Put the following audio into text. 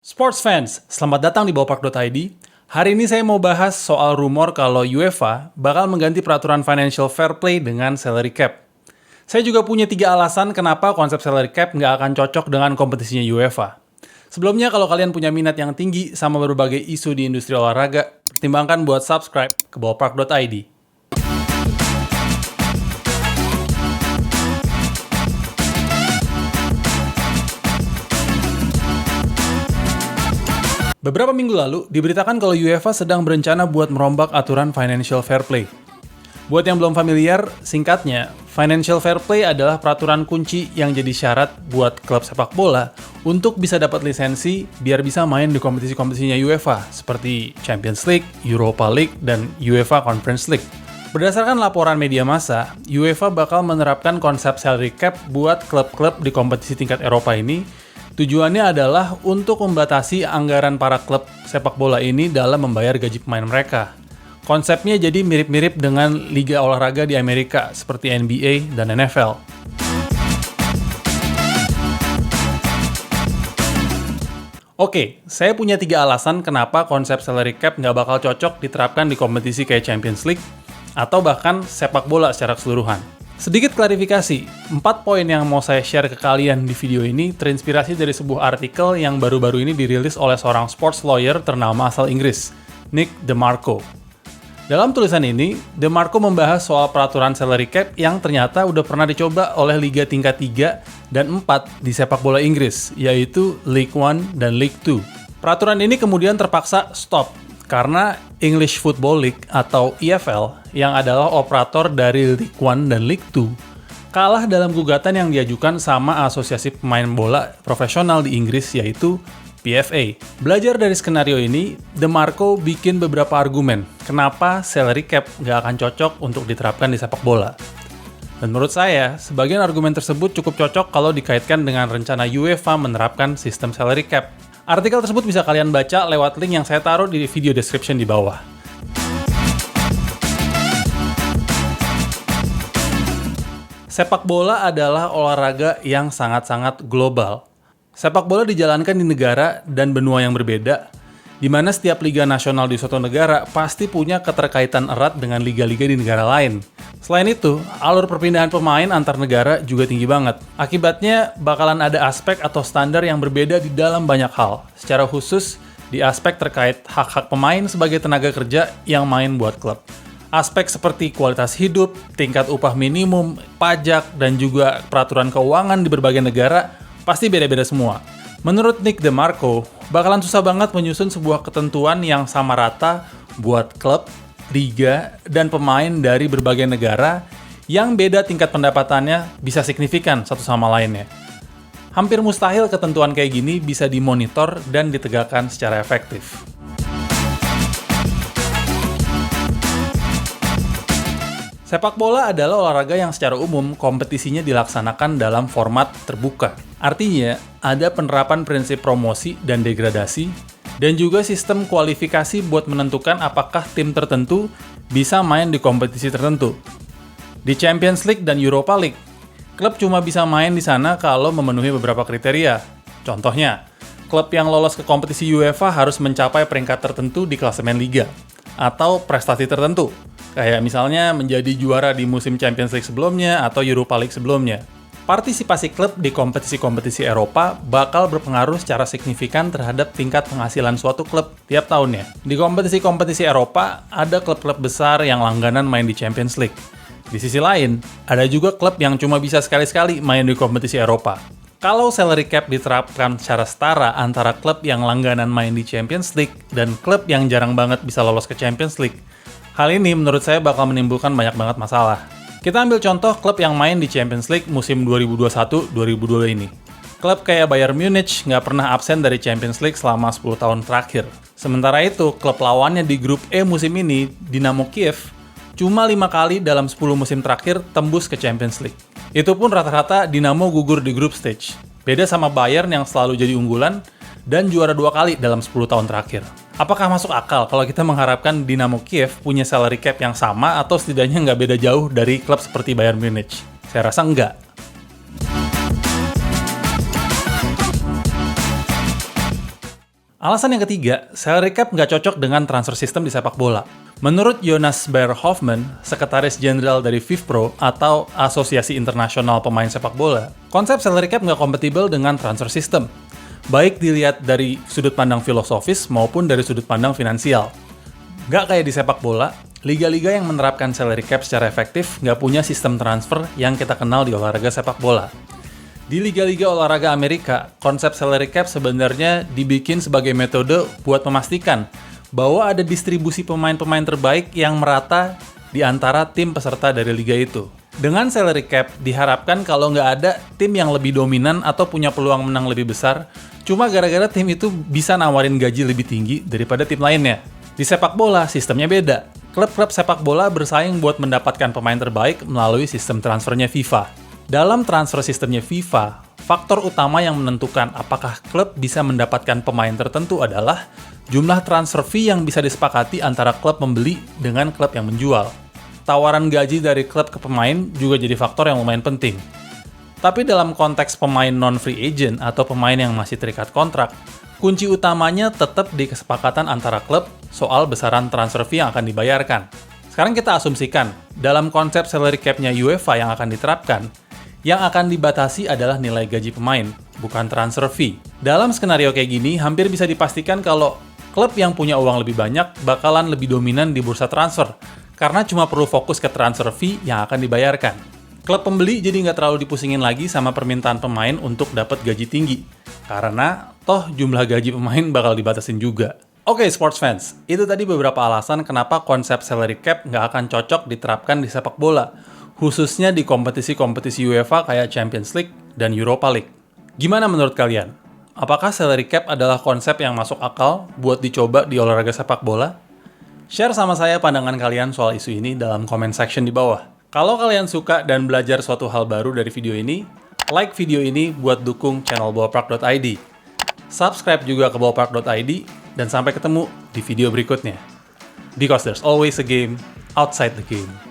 Sports fans, selamat datang di ballpark.id. Hari ini saya mau bahas soal rumor kalau UEFA bakal mengganti peraturan financial fair play dengan salary cap. Saya juga punya 3 alasan kenapa konsep salary cap nggak akan cocok dengan kompetisinya UEFA. Sebelumnya, kalau kalian punya minat yang tinggi sama berbagai isu di industri olahraga, pertimbangkan buat subscribe ke ballpark.id. Beberapa minggu lalu, diberitakan kalau UEFA sedang berencana buat merombak aturan financial fair play. Buat yang belum familiar, singkatnya, financial fair play adalah peraturan kunci yang jadi syarat buat klub sepak bola untuk bisa dapat lisensi biar bisa main di kompetisi-kompetisinya UEFA, seperti Champions League, Europa League, dan UEFA Conference League. Berdasarkan laporan media massa, UEFA bakal menerapkan konsep salary cap buat klub-klub di kompetisi tingkat Eropa ini. Tujuannya adalah untuk membatasi anggaran para klub sepak bola ini dalam membayar gaji pemain mereka. Konsepnya jadi mirip-mirip dengan liga olahraga di Amerika seperti NBA dan NFL. Oke, saya punya 3 alasan kenapa konsep salary cap nggak bakal cocok diterapkan di kompetisi kayak Champions League atau bahkan sepak bola secara keseluruhan. Sedikit klarifikasi, 4 poin yang mau saya share ke kalian di video ini terinspirasi dari sebuah artikel yang baru-baru ini dirilis oleh seorang sports lawyer ternama asal Inggris, Nick DeMarco. Dalam tulisan ini, DeMarco membahas soal peraturan salary cap yang ternyata udah pernah dicoba oleh liga tingkat 3 dan 4 di sepak bola Inggris, yaitu League One dan League Two. Peraturan ini kemudian terpaksa stop karena English Football League atau EFL yang adalah operator dari League One dan League Two kalah dalam gugatan yang diajukan sama asosiasi pemain bola profesional di Inggris yaitu PFA. Belajar dari skenario ini, DeMarco bikin beberapa argumen kenapa salary cap nggak akan cocok untuk diterapkan di sepak bola. Dan menurut saya, sebagian argumen tersebut cukup cocok kalau dikaitkan dengan rencana UEFA menerapkan sistem salary cap. Artikel tersebut bisa kalian baca lewat link yang saya taruh di video description di bawah. Sepak bola adalah olahraga yang sangat-sangat global. Sepak bola dijalankan di negara dan benua yang berbeda, di mana setiap liga nasional di suatu negara pasti punya keterkaitan erat dengan liga-liga di negara lain. Selain itu, alur perpindahan pemain antar negara juga tinggi banget. Akibatnya, bakalan ada aspek atau standar yang berbeda di dalam banyak hal, secara khusus di aspek terkait hak-hak pemain sebagai tenaga kerja yang main buat klub. Aspek seperti kualitas hidup, tingkat upah minimum, pajak, dan juga peraturan keuangan di berbagai negara pasti beda-beda semua. Menurut Nick DeMarco, bakalan susah banget menyusun sebuah ketentuan yang sama rata buat klub, liga, dan pemain dari berbagai negara yang beda tingkat pendapatannya bisa signifikan satu sama lainnya. Hampir mustahil ketentuan kayak gini bisa dimonitor dan ditegakkan secara efektif. Sepak bola adalah olahraga yang secara umum kompetisinya dilaksanakan dalam format terbuka. Artinya, ada penerapan prinsip promosi dan degradasi, dan juga sistem kualifikasi buat menentukan apakah tim tertentu bisa main di kompetisi tertentu. Di Champions League dan Europa League, klub cuma bisa main di sana kalau memenuhi beberapa kriteria. Contohnya, klub yang lolos ke kompetisi UEFA harus mencapai peringkat tertentu di klasemen liga, atau prestasi tertentu, kayak misalnya menjadi juara di musim Champions League sebelumnya atau Europa League sebelumnya. Partisipasi klub di kompetisi-kompetisi Eropa bakal berpengaruh secara signifikan terhadap tingkat penghasilan suatu klub tiap tahunnya. Di kompetisi-kompetisi Eropa, ada klub-klub besar yang langganan main di Champions League. Di sisi lain, ada juga klub yang cuma bisa sekali-sekali main di kompetisi Eropa. Kalau salary cap diterapkan secara setara antara klub yang langganan main di Champions League dan klub yang jarang banget bisa lolos ke Champions League, hal ini menurut saya bakal menimbulkan banyak banget masalah. Kita ambil contoh klub yang main di Champions League musim 2021-2022 ini. Klub kayak Bayern Munich nggak pernah absen dari Champions League selama 10 tahun terakhir. Sementara itu, klub lawannya di grup E musim ini, Dynamo Kiev, cuma 5 kali dalam 10 musim terakhir tembus ke Champions League. Itu pun rata-rata Dynamo gugur di group stage. Beda sama Bayern yang selalu jadi unggulan dan juara 2 kali dalam 10 tahun terakhir. Apakah masuk akal kalau kita mengharapkan Dynamo Kiev punya salary cap yang sama atau setidaknya nggak beda jauh dari klub seperti Bayern Munich? Saya rasa enggak. Alasan yang ketiga, salary cap nggak cocok dengan transfer system di sepak bola. Menurut Jonas Baer-Hoffman, sekretaris jenderal dari FIFPro atau Asosiasi Internasional Pemain Sepak Bola, konsep salary cap nggak kompatibel dengan transfer system, baik dilihat dari sudut pandang filosofis maupun dari sudut pandang finansial. Nggak kayak di sepak bola, liga-liga yang menerapkan salary cap secara efektif nggak punya sistem transfer yang kita kenal di olahraga sepak bola. Di liga-liga olahraga Amerika, konsep salary cap sebenarnya dibikin sebagai metode buat memastikan bahwa ada distribusi pemain-pemain terbaik yang merata di antara tim peserta dari liga itu. Dengan salary cap, diharapkan kalau nggak ada tim yang lebih dominan atau punya peluang menang lebih besar, cuma gara-gara tim itu bisa nawarin gaji lebih tinggi daripada tim lainnya. Di sepak bola, sistemnya beda. Klub-klub sepak bola bersaing buat mendapatkan pemain terbaik melalui sistem transfernya FIFA. Dalam transfer sistemnya FIFA, faktor utama yang menentukan apakah klub bisa mendapatkan pemain tertentu adalah jumlah transfer fee yang bisa disepakati antara klub pembeli dengan klub yang menjual. Tawaran gaji dari klub ke pemain juga jadi faktor yang lumayan penting. Tapi dalam konteks pemain non-free agent atau pemain yang masih terikat kontrak, kunci utamanya tetap di kesepakatan antara klub soal besaran transfer fee yang akan dibayarkan. Sekarang kita asumsikan, dalam konsep salary cap-nya UEFA yang akan diterapkan, yang akan dibatasi adalah nilai gaji pemain, bukan transfer fee. Dalam skenario kayak gini, hampir bisa dipastikan kalau klub yang punya uang lebih banyak bakalan lebih dominan di bursa transfer, karena cuma perlu fokus ke transfer fee yang akan dibayarkan. Klub pembeli jadi nggak terlalu dipusingin lagi sama permintaan pemain untuk dapat gaji tinggi, karena toh jumlah gaji pemain bakal dibatasin juga. Oke, sports fans, itu tadi beberapa alasan kenapa konsep salary cap nggak akan cocok diterapkan di sepak bola, khususnya di kompetisi-kompetisi UEFA kayak Champions League dan Europa League. Gimana menurut kalian? Apakah salary cap adalah konsep yang masuk akal buat dicoba di olahraga sepak bola? Share sama saya pandangan kalian soal isu ini dalam comment section di bawah. Kalau kalian suka dan belajar suatu hal baru dari video ini, like video ini buat dukung channel ballpark.id. Subscribe juga ke ballpark.id, dan sampai ketemu di video berikutnya. Because there's always a game outside the game.